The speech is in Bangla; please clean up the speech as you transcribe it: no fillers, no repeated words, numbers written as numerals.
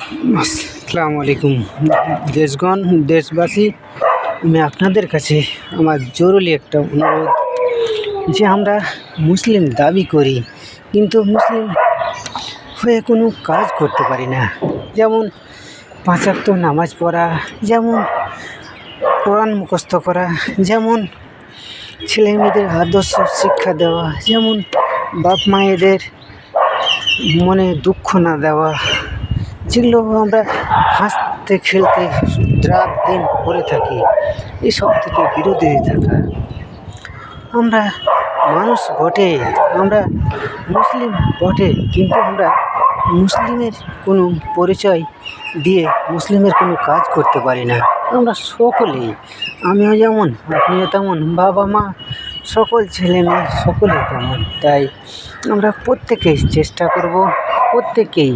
আসসালামু আলাইকুম দেশগণ, দেশবাসী। আমি আপনাদের কাছে আমার জরুরি একটা অনুরোধ যে আমরা মুসলিম দাবি করি, কিন্তু মুসলিম হয়ে কোনো কাজ করতে পারি না। যেমন 5 ওয়াক্ত নামাজ পড়া, যেমন কোরআন মুখস্থ করা, যেমন ছেলে মেয়েদের আদর্শ শিক্ষা দেওয়া, যেমন বাপ মায়েদের মনে দুঃখ না দেওয়া, যেগুলো আমরা হাসতে খেলতে রাত দিন করে থাকি, এসব থেকে বিরোধী থাকা। আমরা মানুষ বটে, আমরা মুসলিম বটে, কিন্তু আমরা মুসলিমের কোনো পরিচয় দিয়ে মুসলিমের কোনো কাজ করতে পারি না। আমরা সকলেই, আমিও যেমন, আপনিও তেমন, বাবা মা সকল ছেলে মেয়ে সকলেই তেমন। তাই আমরা প্রত্যেকেই চেষ্টা করব, প্রত্যেকেই